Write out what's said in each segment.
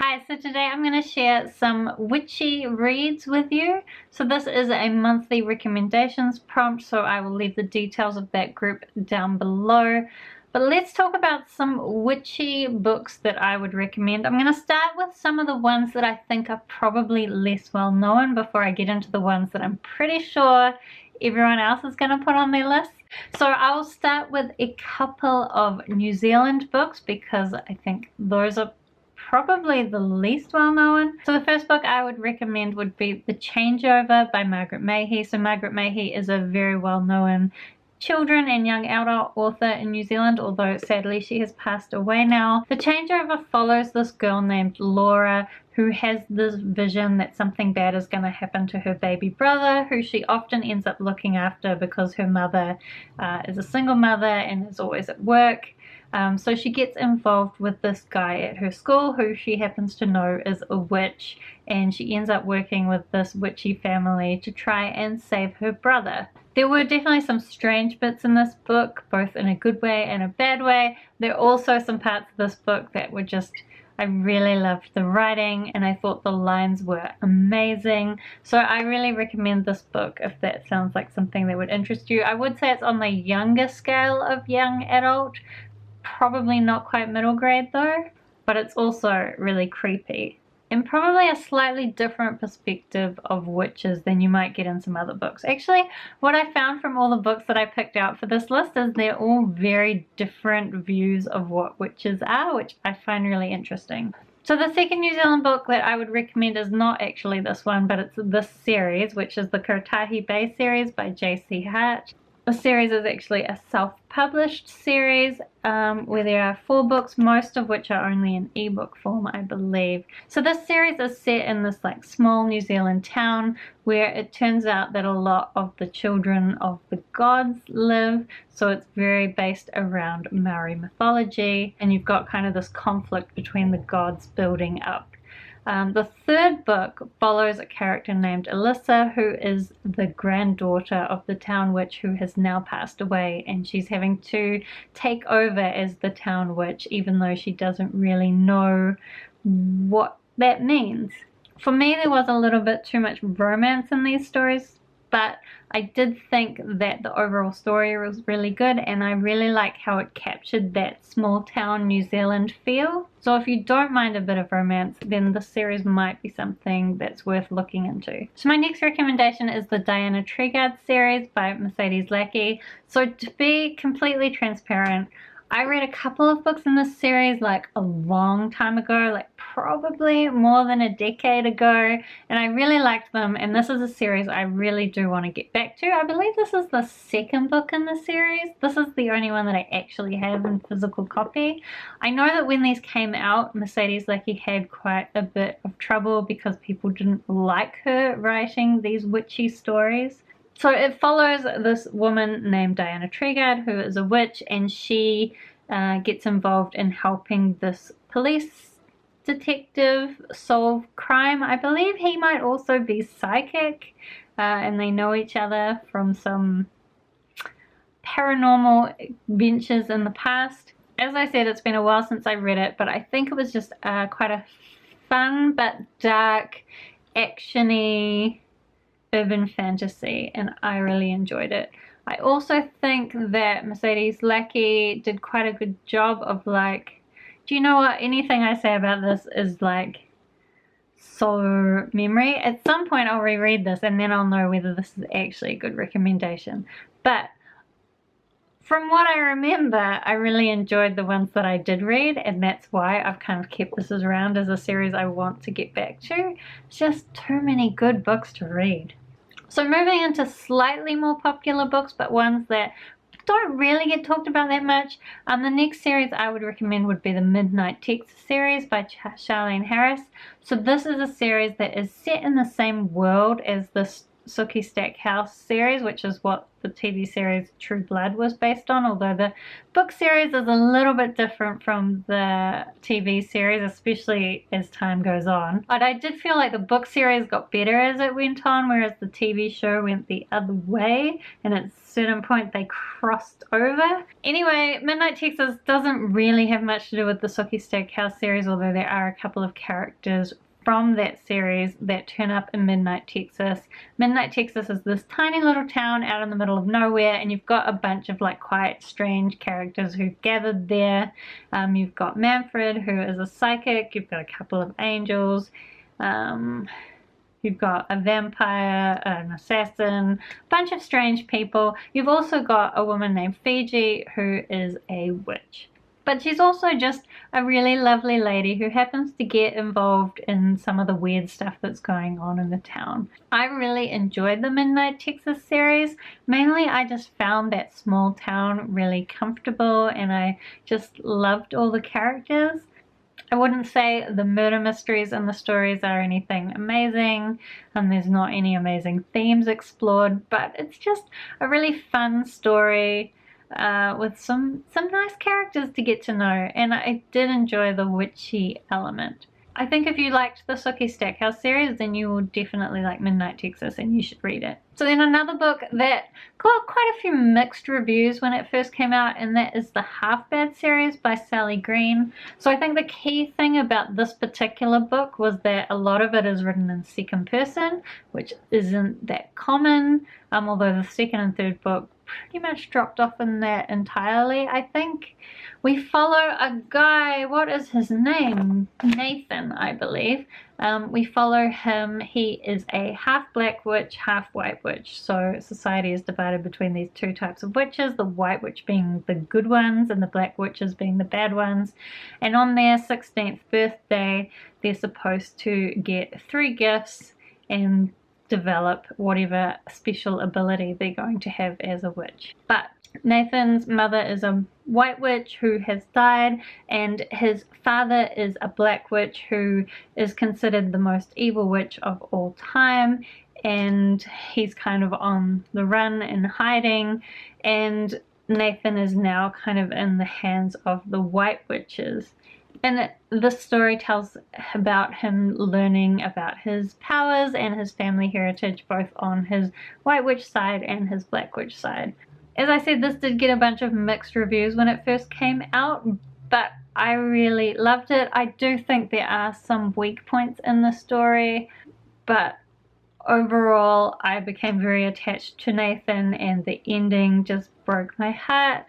Hi, so today I'm going to share some witchy reads with you. So this is a monthly recommendations prompt, so I will leave the details of that group down below. But let's talk about some witchy books that I would recommend. I'm going to start with some of the ones that I think are probably less well known before I get into the ones that I'm pretty sure everyone else is going to put on their list. So I will start with a couple of New Zealand books because I think those are probably the least well known. So the first book I would recommend would be The Changeover by Margaret Mahy. So Margaret Mahy is a very well known children and young adult author in New Zealand, although sadly she has passed away now. The Changeover follows this girl named Laura who has this vision that something bad is going to happen to her baby brother, who she often ends up looking after because her mother is a single mother and is always at work. So she gets involved with this guy at her school who she happens to know is a witch, and she ends up working with this witchy family to try and save her brother. There were definitely some strange bits in this book, both in a good way and a bad way. There are also some parts of this book that were just, I really loved the writing and I thought the lines were amazing. So I really recommend this book if that sounds like something that would interest you. I would say it's on the younger scale of young adult. Probably not quite middle grade though, but it's also really creepy and probably a slightly different perspective of witches than you might get in some other books. Actually, what I found from all the books that I picked out for this list is they're all very different views of what witches are, which I find really interesting. So the second New Zealand book that I would recommend is not actually this one, but it's this series, which is the Kotahi Bay series by J.C. Hart. The series is actually a self-published series where there are 4 books, most of which are only in ebook form, I believe. So this series is set in this like small New Zealand town where it turns out that a lot of the children of the gods live. So it's very based around Maori mythology, and you've got kind of this conflict between the gods building up. The third book follows a character named Alyssa, who is the granddaughter of the town witch who has now passed away, and she's having to take over as the town witch even though she doesn't really know what that means. For me, there was a little bit too much romance in these stories, but I did think that the overall story was really good, and I really like how it captured that small town New Zealand feel. So if you don't mind a bit of romance, then this series might be something that's worth looking into. So my next recommendation is the Diane Etrigan series by Mercedes Lackey. So to be completely transparent, I read a couple of books in this series like a long time ago, like probably more than a decade ago, and I really liked them, and this is a series I really do want to get back to. I believe this is the second book in the series. This is the only one that I actually have in physical copy. I know that when these came out, Mercedes Lackey had quite a bit of trouble because people didn't like her writing these witchy stories. So it follows this woman named Diane Etrigan who is a witch, and she gets involved in helping this police detective solve crime. I believe he might also be psychic, and they know each other from some paranormal ventures in the past. As I said, it's been a while since I read it, but I think it was just quite a fun but dark, action-y urban fantasy, and I really enjoyed it. I also think that Mercedes Lackey did quite a good job of like, do you know what, anything I say about this is like so memory. At some point I'll reread this and then I'll know whether this is actually a good recommendation, but from what I remember, I really enjoyed the ones that I did read, and that's why I've kind of kept this around as a series I want to get back to. It's just too many good books to read. So moving into slightly more popular books, but ones that don't really get talked about that much, the next series I would recommend would be the Midnight Texas series by Charlaine Harris. So this is a series that is set in the same world as this Sookie Stackhouse series, which is what the TV series True Blood was based on, although the book series is a little bit different from the TV series, especially as time goes on. But I did feel like the book series got better as it went on, whereas the TV show went the other way, and at a certain point they crossed over. Anyway, Midnight Texas doesn't really have much to do with the Sookie Stackhouse series, although there are a couple of characters from that series that turn up in Midnight Texas. Midnight Texas is this tiny little town out in the middle of nowhere, and you've got a bunch of like quite strange characters who've gathered there. You've got Manfred, who is a psychic. You've got a couple of angels. You've got a vampire, an assassin, a bunch of strange people. You've also got a woman named Fiji who is a witch. But she's also just a really lovely lady who happens to get involved in some of the weird stuff that's going on in the town. I really enjoyed the Midnight Texas series. Mainly I just found that small town really comfortable, and I just loved all the characters. I wouldn't say the murder mysteries in the stories are anything amazing, and there's not any amazing themes explored, but it's just a really fun story with some nice characters to get to know, and I did enjoy the witchy element. I think if you liked the Sookie Stackhouse series, then you will definitely like Midnight Texas, and you should read it. So then another book that got quite a few mixed reviews when it first came out, and that is the Half Bad series by Sally Green. So I think the key thing about this particular book was that a lot of it is written in second person, which isn't that common, although the second and third book pretty much dropped off in that entirely, I think. We follow a guy, what is his name? Nathan, I believe. We follow him. He is a half black witch, half white witch. So society is divided between these two types of witches, the white witch being the good ones and the black witches being the bad ones. And on their 16th birthday, they're supposed to get 3 gifts and develop whatever special ability they're going to have as a witch. But Nathan's mother is a white witch who has died, and his father is a black witch who is considered the most evil witch of all time, and he's kind of on the run and hiding, and Nathan is now kind of in the hands of the white witches. And this story tells about him learning about his powers and his family heritage, both on his white witch side and his black witch side. As I said, this did get a bunch of mixed reviews when it first came out, but I really loved it. I do think there are some weak points in the story, but overall I became very attached to Nathan, and the ending just broke my heart.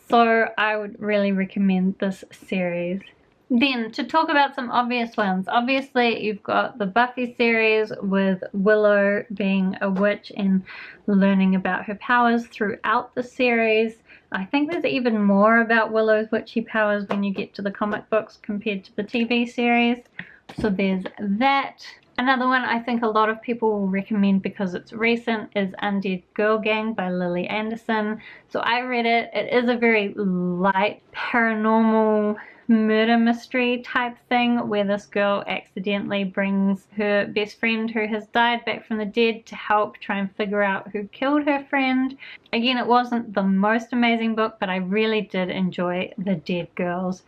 So I would really recommend this series. Then, to talk about some obvious ones, obviously you've got the Buffy series with Willow being a witch and learning about her powers throughout the series. I think there's even more about Willow's witchy powers when you get to the comic books compared to the TV series. So there's that. Another one I think a lot of people will recommend because it's recent is Undead Girl Gang by Lily Anderson. So I read it. It is a very light paranormal murder mystery type thing where this girl accidentally brings her best friend who has died back from the dead to help try and figure out who killed her friend. Again, it wasn't the most amazing book, but I really did enjoy the Dead Girls.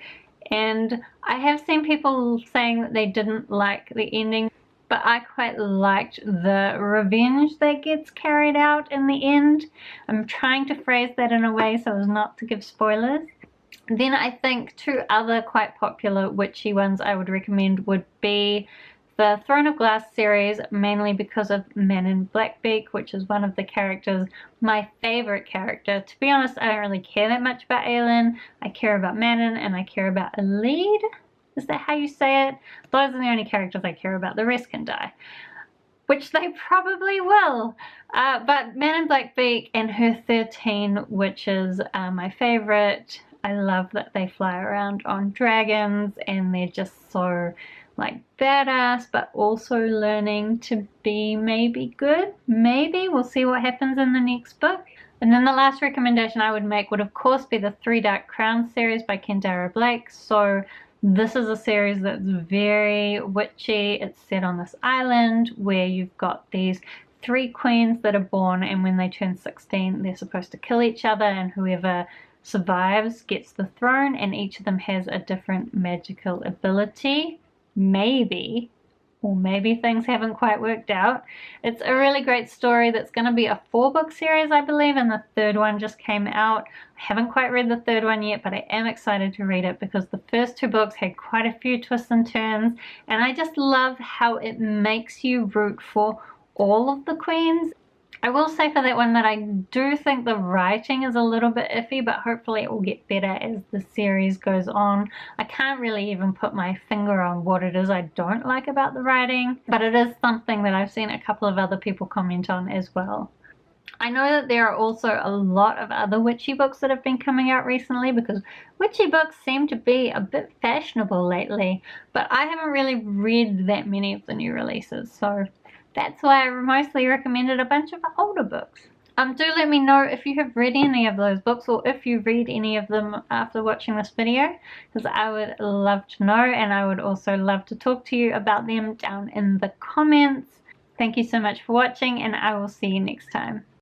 And I have seen people saying that they didn't like the ending, but I quite liked the revenge that gets carried out in the end. I'm trying to phrase that in a way so as not to give spoilers. Then I think 2 other quite popular witchy ones I would recommend would be the Throne of Glass series, mainly because of Manon Blackbeak, which is one of the characters, my favorite character. To be honest, I don't really care that much about Aelin. I care about Manon and I care about Elide. Is that how you say it? Those are the only characters I care about. The rest can die, which they probably will. But Manon Blackbeak and her 13 witches are my favorite. I love that they fly around on dragons and they're just so like badass, but also learning to be maybe good. Maybe. We'll see what happens in the next book. And then the last recommendation I would make would of course be the 3 Dark Crowns series by Kendara Blake. So this is a series that's very witchy. It's set on this island where you've got these 3 queens that are born, and when they turn 16 they're supposed to kill each other, and whoever survives gets the throne, and each of them has a different magical ability. Maybe, or maybe things haven't quite worked out. It's a really great story that's going to be a 4-book series, I believe, and the 3rd one just came out. I haven't quite read the 3rd one yet, but I am excited to read it because the first 2 books had quite a few twists and turns, and I just love how it makes you root for all of the queens. I will say for that one that I do think the writing is a little bit iffy, but hopefully it will get better as the series goes on. I can't really even put my finger on what it is I don't like about the writing, but it is something that I've seen a couple of other people comment on as well. I know that there are also a lot of other witchy books that have been coming out recently, because witchy books seem to be a bit fashionable lately, but I haven't really read that many of the new releases, so that's why I mostly recommended a bunch of older books. Do let me know if you have read any of those books, or if you read any of them after watching this video, because I would love to know, and I would also love to talk to you about them down in the comments. Thank you so much for watching, and I will see you next time.